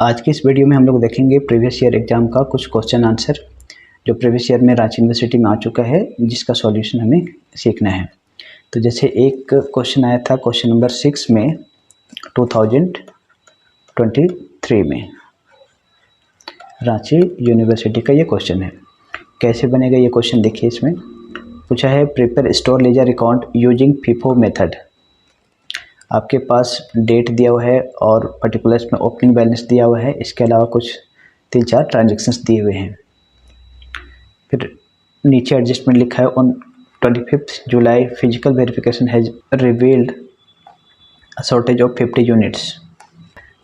आज की इस वीडियो में हम लोग देखेंगे प्रीवियस ईयर एग्जाम का कुछ क्वेश्चन आंसर जो प्रीवियस ईयर में रांची यूनिवर्सिटी में आ चुका है, जिसका सॉल्यूशन हमें सीखना है। तो जैसे एक क्वेश्चन आया था क्वेश्चन नंबर 6 में 2023 में रांची यूनिवर्सिटी का ये क्वेश्चन है। कैसे बनेगा ये क्वेश्चन देखिए। इसमें पूछा है prepare store ledger account using FIFO method. आपके पास डेट दिया हुआ है और पर्टिकुलर्स में ओपनिंग बैलेंस दिया हुआ है, इसके अलावा कुछ 3-4 ट्रांजेक्शन्स दिए हुए हैं। फिर नीचे एडजस्टमेंट लिखा है on 25 July physical verification has revealed a shortage of 50 units.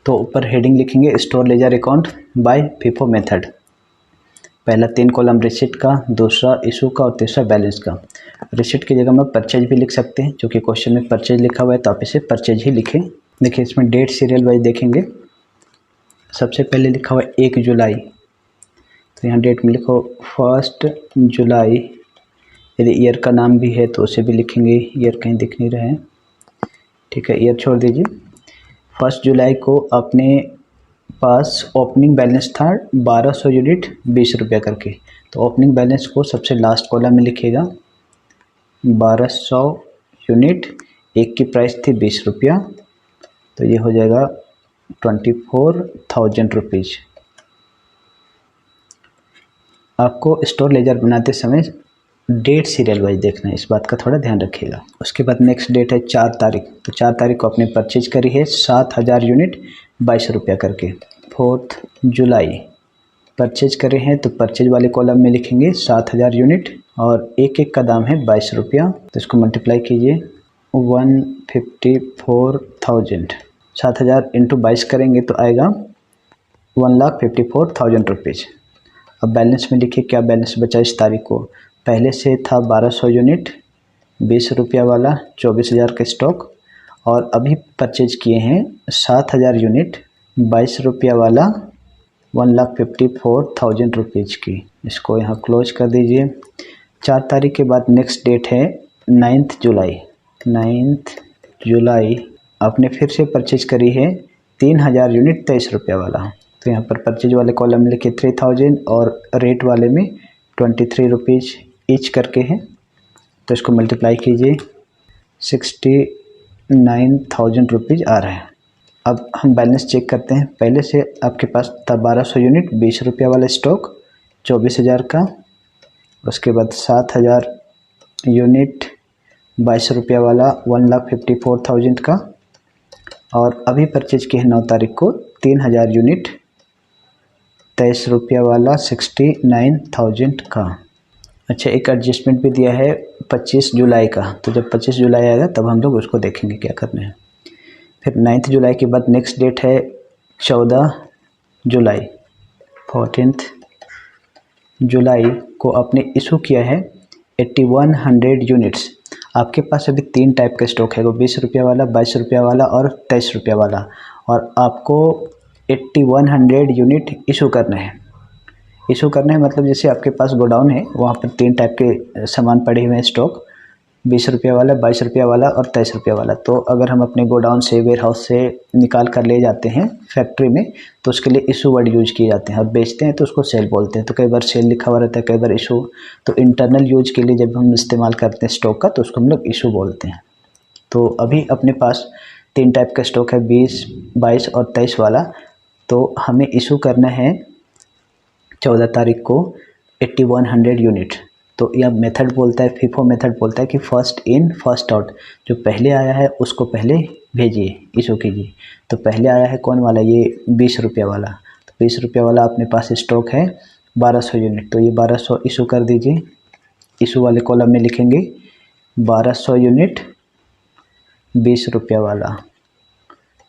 तो ऊपर हेडिंग लिखेंगे store ledger account by FIFO method. पहला 3 कॉलम रिसिट का, दूसरा इशू का और तीसरा बैलेंस का। रिसिट की जगह में परचेज भी लिख सकते हैं, क्योंकि क्वेश्चन में परचेज लिखा हुआ है तो आप इसे परचेज ही लिखें। देखिए इसमें डेट सीरियल वाइज देखेंगे। सबसे पहले लिखा हुआ है 1 जुलाई, तो यहाँ डेट में लिखो 1 जुलाई। यदि ईयर का नाम भी है तो उसे भी लिखेंगे, ईयर कहीं दिख नहीं रहा है, ठीक है, ईयर छोड़ दीजिए। 1 जुलाई को अपने पास ओपनिंग बैलेंस था 1200 यूनिट 20 रुपया करके, तो ओपनिंग बैलेंस को सबसे लास्ट कॉलम में लिखिएगा। 1200 यूनिट, एक की प्राइस थी 20 रुपया, तो ये हो जाएगा 24,000 रुपीज़। आपको स्टोर लेजर बनाते समय डेट सीरियल वाइज देखना है, इस बात का थोड़ा ध्यान रखिएगा। उसके बाद नेक्स्ट डेट है 4 तारीख, तो 4 तारीख को आपने परचेज करी है 7000 यूनिट 22 रुपया करके। 4 जुलाई परचेज करे हैं तो परचेज वाले कॉलम में लिखेंगे 7000 यूनिट और एक एक का दाम है 22 रुपया, तो इसको मल्टीप्लाई कीजिए 154,000। 7000 इंटू 22 करेंगे तो आएगा 1,54,000 रुपीज़। अब बैलेंस में लिखिए क्या बैलेंस बचा इस तारीख को। पहले से था 1200 यूनिट 20 रुपया वाला 24,000 का स्टॉक, और अभी परचेज किए हैं 7000 यूनिट 22 रुपया वाला 1,54,000 रुपीज़ की। इसको यहाँ क्लोज कर दीजिए। 4 तारीख के बाद नेक्स्ट डेट है 9 जुलाई। 9 जुलाई आपने फिर से परचेज करी है 3000 यूनिट 23 रुपया वाला, तो यहाँ पर परचेज वाले कॉलम में लिखे 3000 और रेट वाले में 23 रुपीज़ ईच करके है, तो इसको मल्टीप्लाई कीजिए 69,000 रुपीज़ आ रहा है। अब हम बैलेंस चेक करते हैं। पहले से आपके पास था 1200 यूनिट 20 रुपया वाला स्टॉक 24,000 का, उसके बाद 7000 यूनिट 22 रुपया वाला 1,54,000 का, और अभी परचेज किए हैं 9 तारीख को 3000 यूनिट 23 रुपया वाला 69,000 का। अच्छा, एक एडजस्टमेंट भी दिया है 25 जुलाई का, तो जब 25 जुलाई आएगा तब हम लोग उसको देखेंगे क्या करना है। फिर 9 जुलाई के बाद नेक्स्ट डेट है 14 जुलाई। 14 जुलाई को आपने इशू किया है 8100 यूनिट्स। आपके पास अभी 3 टाइप का स्टॉक है, वो 20 रुपया वाला, 22 रुपया वाला और 23 रुपया वाला, और आपको 8100 यूनिट इशू करना है। इशू करना है मतलब जैसे आपके पास गोडाउन है, वहाँ पर 3 टाइप के सामान पड़े हुए हैं स्टॉक, 20 रुपया वाला, 22 रुपया वाला और 23 रुपया वाला। तो अगर हम अपने गोडाउन से, वेयर हाउस से निकाल कर ले जाते हैं फैक्ट्री में, तो उसके लिए इशू वर्ड यूज किए जाते हैं, और बेचते हैं तो उसको सेल बोलते हैं। तो कई बार सेल लिखा हुआ रहता है, कई बार इशू। तो इंटरनल यूज के लिए जब हम इस्तेमाल करते हैं स्टॉक का, तो उसको हम लोग इशू बोलते हैं। तो अभी अपने पास 3 टाइप का स्टॉक है, 20, 22 और 23 वाला, तो हमें इशू करना है 14 तारीख को 8100 यूनिट। तो यह मेथड बोलता है, फीफो मेथड बोलता है कि फर्स्ट इन फर्स्ट आउट, जो पहले आया है उसको पहले भेजिए, इशू कीजिए। तो पहले आया है कौन वाला, ये 20 रुपया वाला, तो 20 रुपया वाला अपने पास स्टॉक है 1200 यूनिट, तो ये 1200 इशू कर दीजिए। इशू वाले कॉलम में लिखेंगे 1200 यूनिट 20 रुपया वाला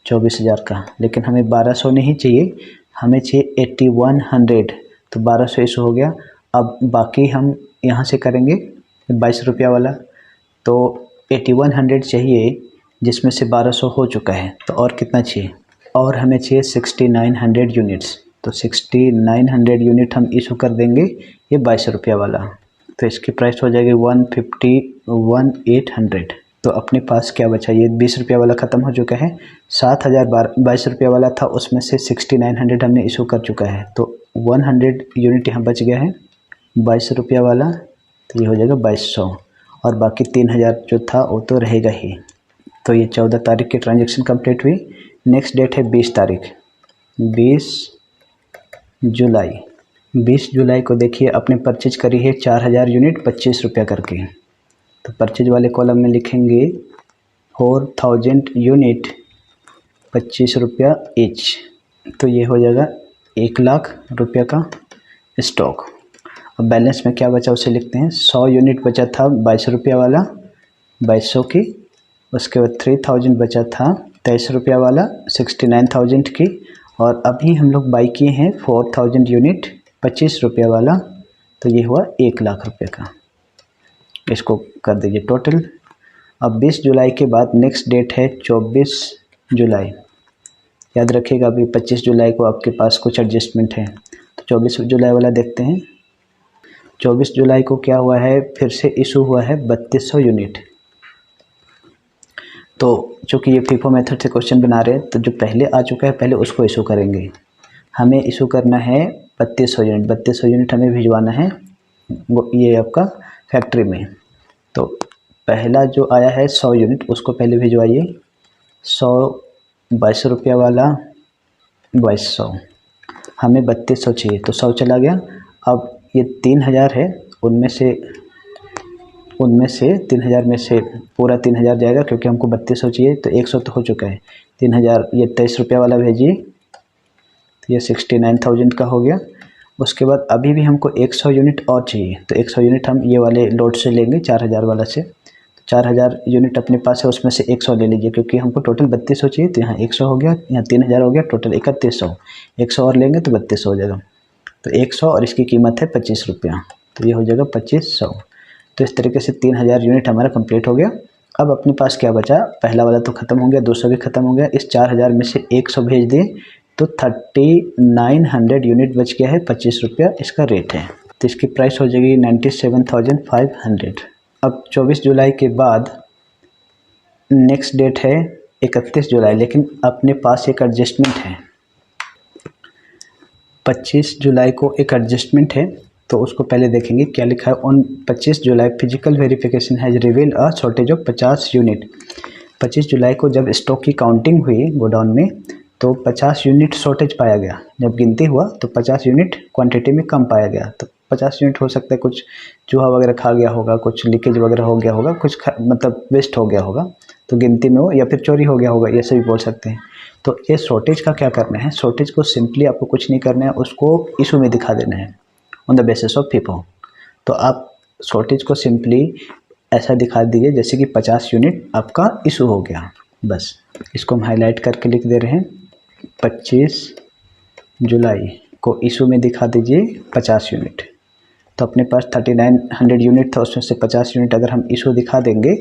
24,000 का, लेकिन हमें 1200 नहीं चाहिए, हमें चाहिए 8100, तो 1200 इशू हो गया। अब बाकी हम यहाँ से करेंगे 22 रुपया वाला, तो 8100 चाहिए, जिसमें से 1200 हो चुका है, तो और कितना चाहिए, और हमें चाहिए 6900 यूनिट्स, तो 6900 यूनिट हम इशू कर देंगे ये 22 रुपया वाला, तो इसकी प्राइस हो जाएगी 151,800। तो अपने पास क्या बचा, ये 20 रुपये वाला ख़त्म हो चुका है। 7,022 रुपये वाला था, उसमें से 6900 हमने इशू कर चुका है, तो 100 यूनिट यहाँ बच गया है 22 रुपये वाला, तो ये हो जाएगा 2200, और बाकी 3000 जो था वो तो रहेगा ही। तो ये 14 तारीख की ट्रांजेक्शन कंप्लीट हुई। नेक्स्ट डेट है 20 तारीख, 20 जुलाई। 20 जुलाई को देखिए अपने परचेज करी है 4000 यूनिट 25 रुपया करके, तो परचेज वाले कॉलम में लिखेंगे 4000 यूनिट 25 रुपया ईच, तो ये हो जाएगा 1 लाख रुपया का स्टॉक। अब बैलेंस में क्या बचा उसे लिखते हैं। 100 यूनिट बचा था 22 रुपया वाला 2200 की, उसके बाद 3000 बचा था 23 रुपया वाला 69,000 की, और अभी हम लोग बाई किए हैं 4000 यूनिट 25 रुपया वाला, तो ये हुआ 1 लाख रुपये का। इसको कर दीजिए टोटल। अब 20 जुलाई के बाद नेक्स्ट डेट है 24 जुलाई। याद रखिएगा अभी 25 जुलाई को आपके पास कुछ एडजस्टमेंट है, तो 24 जुलाई वाला देखते हैं। 24 जुलाई को क्या हुआ है, फिर से इशू हुआ है 3200 यूनिट। तो चूँकि ये फीफो मेथड से क्वेश्चन बना रहे हैं, तो जो पहले आ चुका है पहले उसको इशू करेंगे। हमें इशू करना है 3200 यूनिट, 3200 यूनिट हमें भिजवाना है ये आपका फैक्ट्री में। तो पहला जो आया है 100 यूनिट उसको पहले भिजवाइए। 100 22 रुपया वाला 2200, हमें 3200 चाहिए, तो 100 चला गया। अब ये 3000 है, उनमें से 3000 में से पूरा 3000 जाएगा, क्योंकि हमको 3200 चाहिए, तो 100 तो हो चुका है। 3000 ये 23 रुपया वाला भेजिए, तो ये 69,000 का हो गया। उसके बाद अभी भी हमको 100 यूनिट और चाहिए, तो 100 यूनिट हम ये वाले लोड से लेंगे 4000 वाला से। तो 4000 यूनिट अपने पास है, उसमें से 100 ले लीजिए, क्योंकि हमको टोटल 3200 चाहिए, तो यहाँ 100 हो गया, यहाँ 3000 हो गया, टोटल 3100। 100 और लेंगे तो 3200 हो जाएगा, तो 100 और इसकी कीमत है 25 रुपया, तो ये हो जाएगा 2500। तो इस तरीके से 3000 यूनिट हमारा कंप्लीट हो गया। अब अपने पास क्या बचा, पहला वाला तो ख़त्म हो गया, 200 भी ख़त्म हो गया। इस 4000 में से 100 भेज दिए, तो 3900 यूनिट बच गया है, 25 रुपया इसका रेट है, तो इसकी प्राइस हो जाएगी 97,500। अब 24 जुलाई के बाद नेक्स्ट डेट है 31 जुलाई, लेकिन अपने पास एक एडजस्टमेंट है। 25 जुलाई को एक एडजस्टमेंट है, तो उसको पहले देखेंगे क्या लिखा है। On 25 July physical verification has revealed a shortage of 50 unit. 25 जुलाई को जब स्टॉक की काउंटिंग हुई गोडाउन में, तो 50 यूनिट शॉर्टेज पाया गया। जब गिनती हुआ तो 50 यूनिट क्वांटिटी में कम पाया गया। तो 50 यूनिट हो सकता है कुछ चूहा वगैरह खा गया होगा, कुछ लीकेज वगैरह हो गया होगा, कुछ मतलब वेस्ट हो गया होगा, तो गिनती में हो, या फिर चोरी हो गया होगा, ये सभी बोल सकते हैं। तो ये शॉर्टेज का क्या करना है, शॉर्टेज को सिंपली आपको कुछ नहीं करना है, उसको इशू में दिखा देना है on the basis of FIFO. तो आप शॉर्टेज को सिंपली ऐसा दिखा दीजिए जैसे कि 50 यूनिट आपका इशू हो गया, बस इसको हम हाईलाइट करके लिख दे रहे हैं। 25 जुलाई को इशू में दिखा दीजिए 50 यूनिट। तो अपने पास 3900 यूनिट था, उसमें से 50 यूनिट अगर हम इशू दिखा देंगे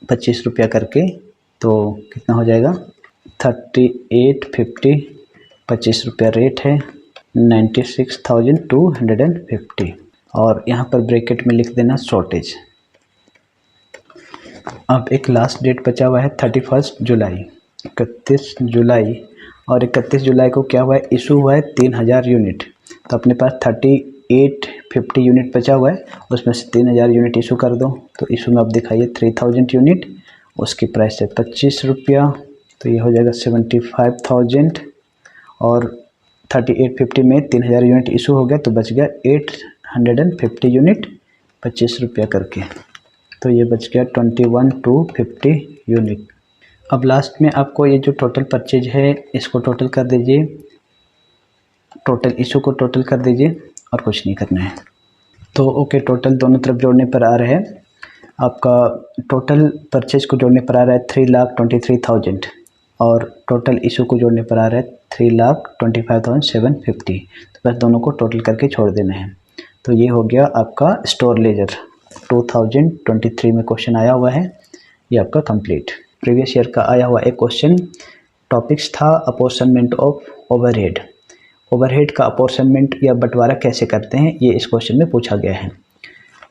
25 रुपया करके, तो कितना हो जाएगा 3850, 25 रुपया रेट है, 96,250, और यहाँ पर ब्रैकेट में लिख देना शॉर्टेज। अब एक लास्ट डेट बचा हुआ है 31 जुलाई, 31 जुलाई, और 31 जुलाई को क्या हुआ है, इशू हुआ है 3000 यूनिट। तो अपने पास 3850 यूनिट बचा हुआ है, उसमें से 3000 यूनिट इशू कर दो। तो इशू में आप दिखाइए 3000 यूनिट, उसकी प्राइस है 25 रुपया, तो ये हो जाएगा 75,000, और 3850 में 3000 यूनिट इशू हो गया, तो बच गया 850 यूनिट 25 रुपया करके, तो ये बच गया 21,250 यूनिट। अब लास्ट में आपको ये जो टोटल परचेज है इसको टोटल कर दीजिए, टोटल इशू को टोटल कर दीजिए, और कुछ नहीं करना है। तो ओके, टोटल दोनों तरफ जोड़ने पर आ रहा है, आपका टोटल परचेज को जोड़ने पर आ रहा है 3,23,000, और टोटल इशू को जोड़ने पर आ रहा है 3,25,750। तो बस दोनों को टोटल करके छोड़ देना है। तो ये हो गया आपका स्टोर लेजर 2023 में क्वेश्चन आया हुआ है, ये आपका कंप्लीट। प्रीवियस ईयर का आया हुआ एक क्वेश्चन टॉपिक्स था अपॉर्शनमेंट ऑफ ओवरहेड। ओवरहेड का अपॉर्शनमेंट या बंटवारा कैसे करते हैं, ये इस क्वेश्चन में पूछा गया है।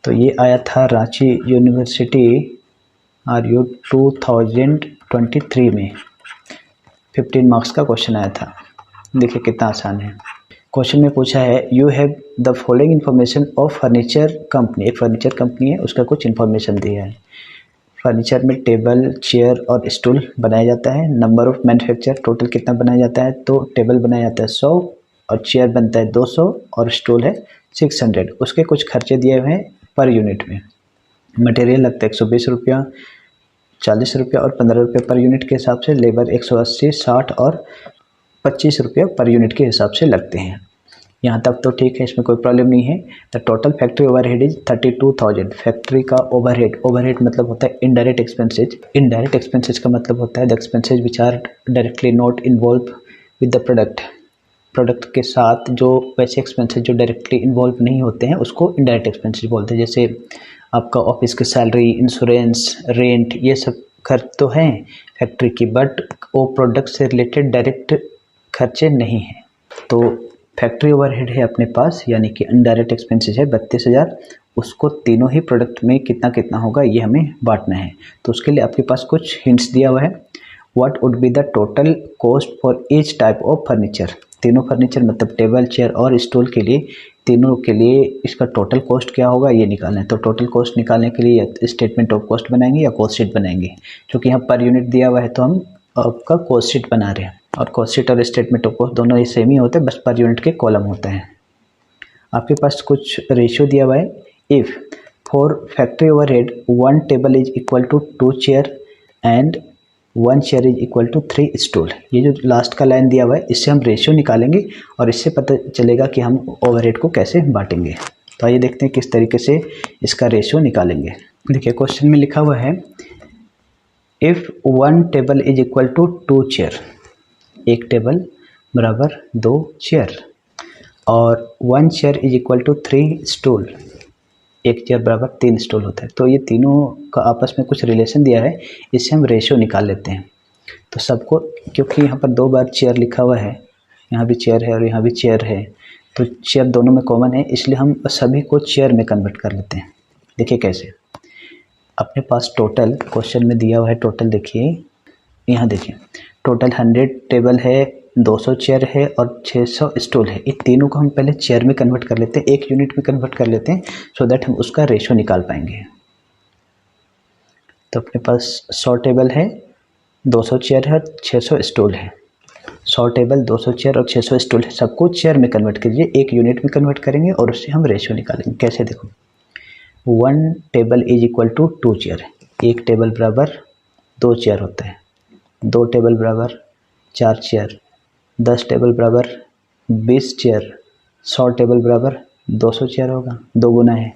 तो ये आया था रांची यूनिवर्सिटी RU 2023 में 15 मार्क्स का क्वेश्चन आया था। देखिए कितना आसान है। क्वेश्चन में पूछा है you have the following information of furniture company. एक फर्नीचर कंपनी है, उसका कुछ इन्फॉर्मेशन दिया है। फर्नीचर में टेबल, चेयर और स्टूल बनाया जाता है। नंबर ऑफ मैन्युफैक्चर, टोटल कितना बनाया जाता है, तो टेबल बनाया जाता है 100 और चेयर बनता है 200 और स्टूल है 600। उसके कुछ खर्चे दिए हुए हैं पर यूनिट में। मटेरियल लगता है 120 रुपया, 40 रुपया और 15 रुपये पर यूनिट के हिसाब से। लेबर 180, 60 और 25 रुपये पर यूनिट के हिसाब से लगते हैं। यहाँ तक तो ठीक है, इसमें कोई प्रॉब्लम नहीं है। The total factory overhead is 32,000। Factory का ओवरहेड, ओवरहेड मतलब होता है इनडायरेक्ट एक्सपेंसेज। इनडायरेक्ट एक्सपेंसेज का मतलब होता है the expenses which are directly not involve with the product. Product के साथ जो वैसे एक्सपेंसेज जो डायरेक्टली इन्वॉल्व नहीं होते हैं उसको इनडायरेक्ट एक्सपेंसेज बोलते हैं। जैसे आपका ऑफिस की सैलरी, इंश्योरेंस, रेंट, ये सब खर्च तो हैं फैक्ट्री की, बट वो प्रोडक्ट से रिलेटेड डायरेक्ट खर्चे नहीं हैं। तो फैक्ट्री ओवरहेड है अपने पास, यानी कि इनडायरेक्ट एक्सपेंसेस है 32,000। उसको तीनों ही प्रोडक्ट में कितना कितना होगा ये हमें बांटना है। तो उसके लिए आपके पास कुछ हिंट्स दिया हुआ है। What would be the total cost for each type of furniture. तीनों फर्नीचर मतलब टेबल, चेयर और स्टूल के लिए, तीनों के लिए इसका टोटल कॉस्ट क्या होगा ये निकालना है। तो टोटल कॉस्ट निकालने के लिए स्टेटमेंट ऑफ कॉस्ट बनाएंगे या कॉस्ट शीट बनाएंगे। क्योंकि यहाँ पर यूनिट दिया हुआ है तो हम आपका कॉस्ट शीट बना रहे हैं, और कॉस्ट शीट और स्टेटमेंट ऑफ कॉस्ट दोनों ही सेम ही होते हैं, बस पर यूनिट के कॉलम होते हैं। आपके पास कुछ रेशियो दिया हुआ है। If for factory overhead 1 table is equal to 2 chair and 1 chair is equal to 3 stool. ये जो लास्ट का लाइन दिया हुआ है इससे हम रेशियो निकालेंगे और इससे पता चलेगा कि हम ओवरहेड को कैसे बांटेंगे। तो आइए देखते हैं किस तरीके से इसका रेशियो निकालेंगे। देखिए क्वेश्चन में लिखा हुआ है if 1 table is equal to 2 chair, एक टेबल बराबर 2 चेयर, और 1 chair is equal to 3 stool, एक चेयर बराबर 3 स्टूल होता है। तो ये तीनों का आपस में कुछ रिलेशन दिया है, इससे हम रेशियो निकाल लेते हैं। तो सबको, क्योंकि यहाँ पर 2 बार चेयर लिखा हुआ है, यहाँ भी चेयर है और यहाँ भी चेयर है, तो चेयर दोनों में कॉमन है, इसलिए हम सभी को चेयर में कन्वर्ट कर लेते हैं। देखिए कैसे। अपने पास टोटल क्वेश्चन में दिया हुआ है टोटल, देखिए यहाँ देखिए टोटल 100 टेबल है, 200 चेयर है और 600 स्टूल है। ये तीनों को हम पहले चेयर में कन्वर्ट कर लेते हैं, एक यूनिट में कन्वर्ट कर लेते हैं, सो दैट हम उसका रेशियो निकाल पाएंगे। तो अपने पास 100 टेबल है, 200 चेयर है, 600 स्टूल है। 100 टेबल, 200 चेयर और 600 स्टूल है, सबको चेयर में कन्वर्ट कीजिए, एक यूनिट में कन्वर्ट करेंगे और उससे हम रेशियो निकालेंगे। कैसे देखो, 1 table is equal to 2 chair, एक टेबल बराबर 2 चेयर होता है, 2 टेबल बराबर 4 चेयर, 10 टेबल बराबर 20 चेयर, 100 टेबल बराबर 200 चेयर होगा, 2 गुना है।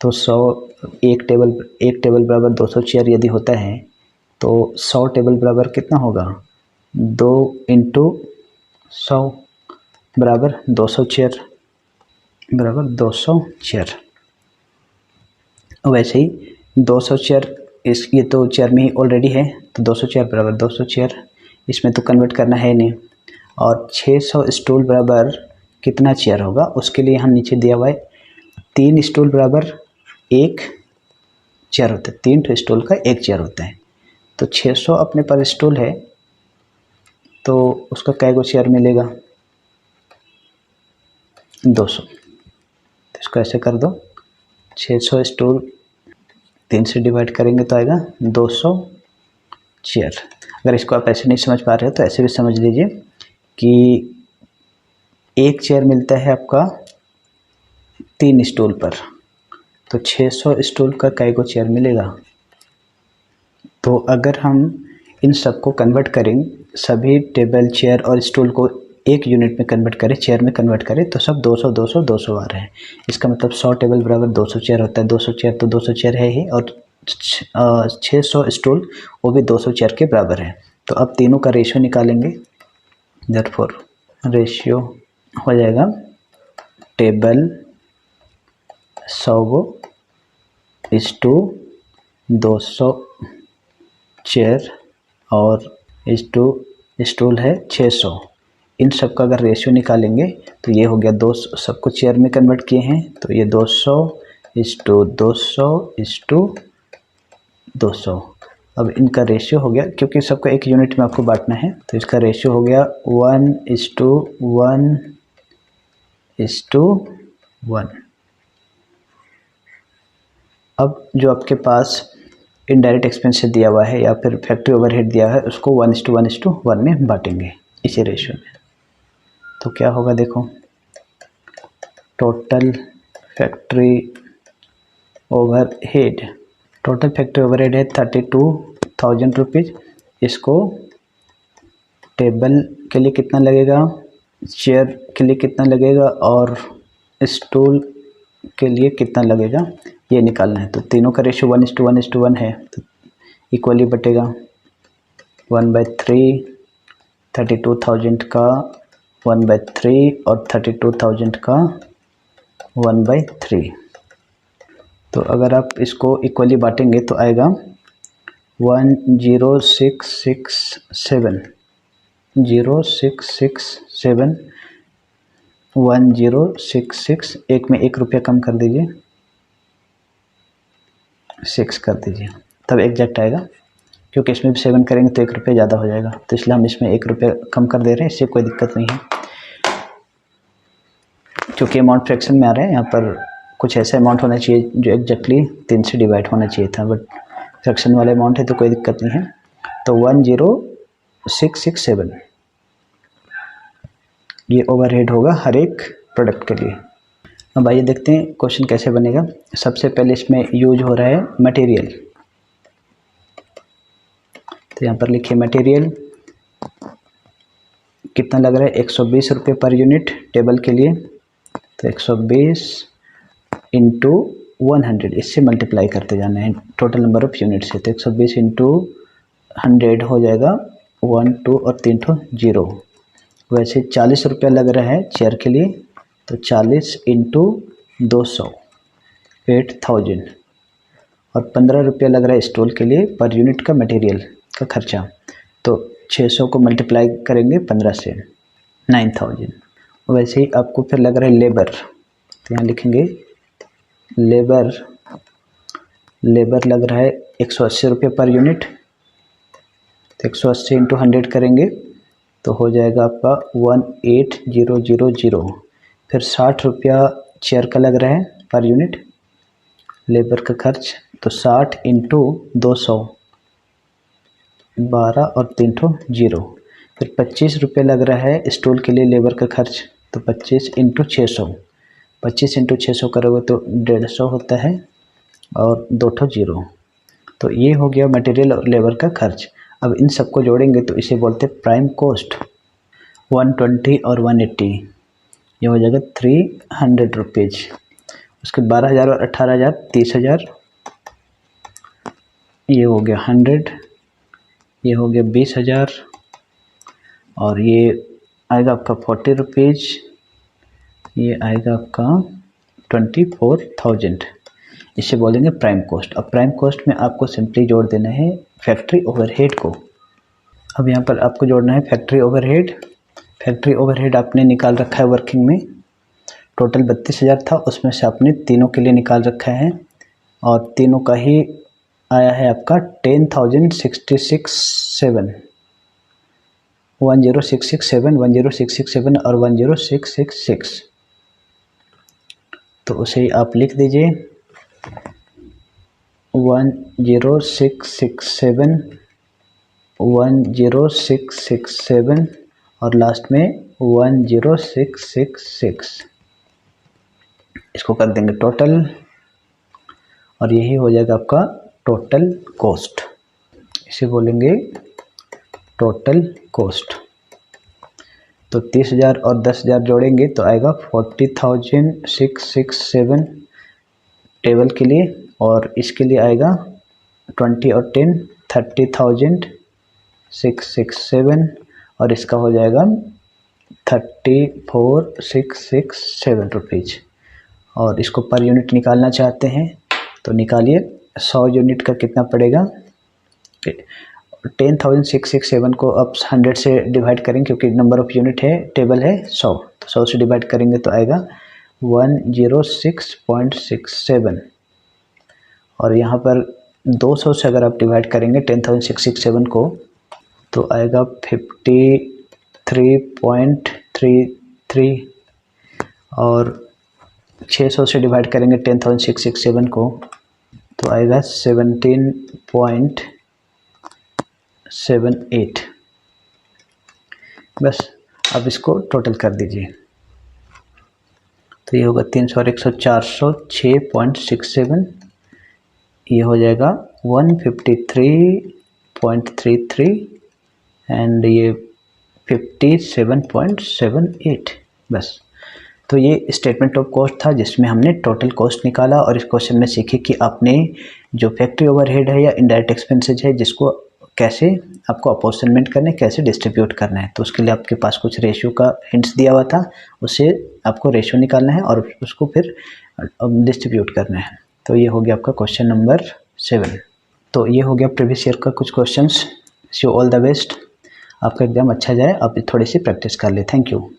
तो 100, एक टेबल बराबर 200 चेयर यदि होता है तो 100 टेबल बराबर कितना होगा, 2 इंटू 100 बराबर 200 चेयर, बराबर 200 चेयर। वैसे ही 200 चेयर, ये तो चेयर में ही ऑलरेडी है, तो 200 चेयर बराबर 200 चेयर, इसमें तो कन्वर्ट करना है नहीं। और 600 स्टूल बराबर कितना चेयर होगा, उसके लिए यहाँ नीचे दिया हुआ है 3 स्टूल बराबर 1 चेयर होता है, 3 स्टूल का 1 चेयर होता है। तो 600 अपने पर स्टूल है तो उसका कै गो चेयर मिलेगा, 200। तो इसको ऐसे कर दो, 600 स्टूल 3 से डिवाइड करेंगे तो आएगा 200 चेयर। अगर इसको आप ऐसे नहीं समझ पा रहे हो तो ऐसे भी समझ लीजिए कि 1 चेयर मिलता है आपका 3 स्टूल पर, तो 600 स्टूल का कै गो चेयर मिलेगा। तो अगर हम इन सबको कन्वर्ट करें, सभी टेबल, चेयर और स्टूल को एक यूनिट में कन्वर्ट करें, चेयर में कन्वर्ट करें, तो सब 200 200 200 आ रहे हैं। इसका मतलब 100 टेबल बराबर 200 चेयर होता है, 200 चेयर तो 200 चेयर है ही, और 600 स्टूल वो भी 200 चेयर के बराबर है। तो अब तीनों का रेशियो निकालेंगे। देयरफॉर रेशियो हो जाएगा टेबल 100 गो इस टू 200 चेयर और इस टू स्टूल है 600। इन सब का अगर रेशियो निकालेंगे तो ये हो गया 200, सबको चेयर में कन्वर्ट किए हैं तो ये 200 इस टू 200 इस टू 200। अब इनका रेशियो हो गया, क्योंकि सबको एक यूनिट में आपको बांटना है, तो इसका रेशियो हो गया 1:1:1। अब जो आपके पास इनडायरेक्ट एक्सपेंस दिया हुआ है या फिर फैक्ट्री ओवरहेड दिया है, उसको 1:1:1 में बांटेंगे इसी रेशियो में। तो क्या होगा देखो, टोटल फैक्ट्री ओवरहेड है 32,000 रुपीज़। इसको टेबल के लिए कितना लगेगा, चेयर के लिए कितना लगेगा और स्टूल के लिए कितना लगेगा, ये निकालना है। तो तीनों का रेशियो 1:1:1 है, तो इक्वली बटेगा 1/3, 32,000 का 1/3 और 32,000 का 1/3। तो अगर आप इसको इक्वली बांटेंगे तो आएगा 10667 1066 एक में 1 रुपया कम कर दीजिए, 6 कर दीजिए, तब एग्जैक्ट आएगा। क्योंकि इसमें भी 7 करेंगे तो 1 रुपया ज़्यादा हो जाएगा, तो इसलिए हम इसमें 1 रुपया कम कर दे रहे हैं, इससे कोई दिक्कत नहीं है। क्योंकि अमाउंट फ्रैक्शन में आ रहा है, यहाँ पर कुछ ऐसा अमाउंट होना चाहिए जो एग्जैक्टली 3 से डिवाइड होना चाहिए था, बट फ्रैक्शन वाले अमाउंट है तो कोई दिक्कत नहीं है। तो 10667 ये ओवरहेड होगा हर एक प्रोडक्ट के लिए। अब आइए देखते हैं क्वेश्चन कैसे बनेगा। सबसे पहले इसमें यूज हो रहा है मटेरियल, तो यहाँ पर लिखिए मटेरियल कितना लग रहा है, 120 रुपये पर यूनिट टेबल के लिए। तो 120 इंटू 100, इससे मल्टीप्लाई करते जाना है टोटल नंबर ऑफ यूनिट से। तो 120 इंटू 100 हो जाएगा 1, 2 और 3 ठो 0। वैसे 40 रुपया लग रहा है चेयर के लिए, तो 40 इंटू 200 8000, और 15 रुपया लग रहा है स्टूल के लिए पर यूनिट का मटेरियल का खर्चा। तो 600 को मल्टीप्लाई करेंगे 15 से 9000। वैसे ही आपको फिर लग रहा है लेबर, तो यहाँ लिखेंगे लेबर लग रहा है 180 रुपये पर यूनिट। तो 180 इंटू 100 करेंगे तो हो जाएगा आपका 18000। फिर 60 रुपया चेयर का लग रहा है पर यूनिट लेबर का खर्च, तो 60 इंटू 200 12 और 3 ठो 0। फिर 25 रुपये लग रहा है स्टूल के लिए लेबर का खर्च, तो 25 इंटू 600, 25 इंटू 600 करोगे तो 150 होता है और 2 ठो 0। तो ये हो गया मटेरियल और लेबर का खर्च। अब इन सबको जोड़ेंगे तो इसे बोलते हैं प्राइम कॉस्ट। 120 और 180 ये हो जाएगा 300 रुपीज़। उसके 12,000 और 18,000 30,000, ये हो गया 100, ये हो गया 20,000 और ये आएगा आपका 40 रुपीज़, ये आएगा आपका 24,000। इसे बोलेंगे प्राइम कॉस्ट। अब प्राइम कॉस्ट में आपको सिंपली जोड़ देना है फैक्ट्री ओवरहेड को। अब यहाँ पर आपको जोड़ना है फैक्ट्री ओवरहेड। फैक्ट्री ओवरहेड आपने निकाल रखा है वर्किंग में, टोटल 32,000 था, उसमें से आपने तीनों के लिए निकाल रखा है और तीनों का ही आया है आपका 10,667 10667 10667 और 10666। तो उसे आप लिख दीजिए 10667 10667 और लास्ट में 10666। इसको कर देंगे टोटल और यही हो जाएगा आपका टोटल कॉस्ट। इसे बोलेंगे टोटल कॉस्ट। तो 30,000 और 10,000 जोड़ेंगे तो आएगा 40,667 टेबल के लिए, और इसके लिए आएगा 20 और 10 30,667 और इसका हो जाएगा 34,667 रुपीज़। और इसको पर यूनिट निकालना चाहते हैं तो निकालिए। 100 यूनिट का कितना पड़ेगा, 10,667 को आप 100 से डिवाइड करेंगे क्योंकि नंबर ऑफ यूनिट है, टेबल है 100, तो 100 से डिवाइड करेंगे तो आएगा 106.67 और यहाँ पर 200 से अगर आप डिवाइड करेंगे 10,667 को तो आएगा 53.33 और 600 से डिवाइड करेंगे 10,667 को तो आएगा 17.78। बस अब इसको टोटल कर दीजिए तो ये होगा 300 और 100 406.67, ये हो जाएगा 153.33 एंड ये 57.78। बस तो ये स्टेटमेंट ऑफ कॉस्ट था जिसमें हमने टोटल कॉस्ट निकाला और इस क्वेश्चन में सीखे कि आपने जो फैक्ट्री ओवरहेड है या इनडायरेक्ट एक्सपेंसेज है जिसको कैसे आपको अपॉर्शनमेंट करना है, कैसे डिस्ट्रीब्यूट करना है। तो उसके लिए आपके पास कुछ रेशियो का हिंट्स दिया हुआ था, उससे आपको रेशियो निकालना है और उसको फिर डिस्ट्रीब्यूट करना है। तो ये हो गया आपका क्वेश्चन नंबर 7। तो ये हो गया प्रीवियस ईयर का कुछ questions. So all the best, आपका एग्जाम अच्छा जाए, आप थोड़ी सी प्रैक्टिस कर ले। Thank you.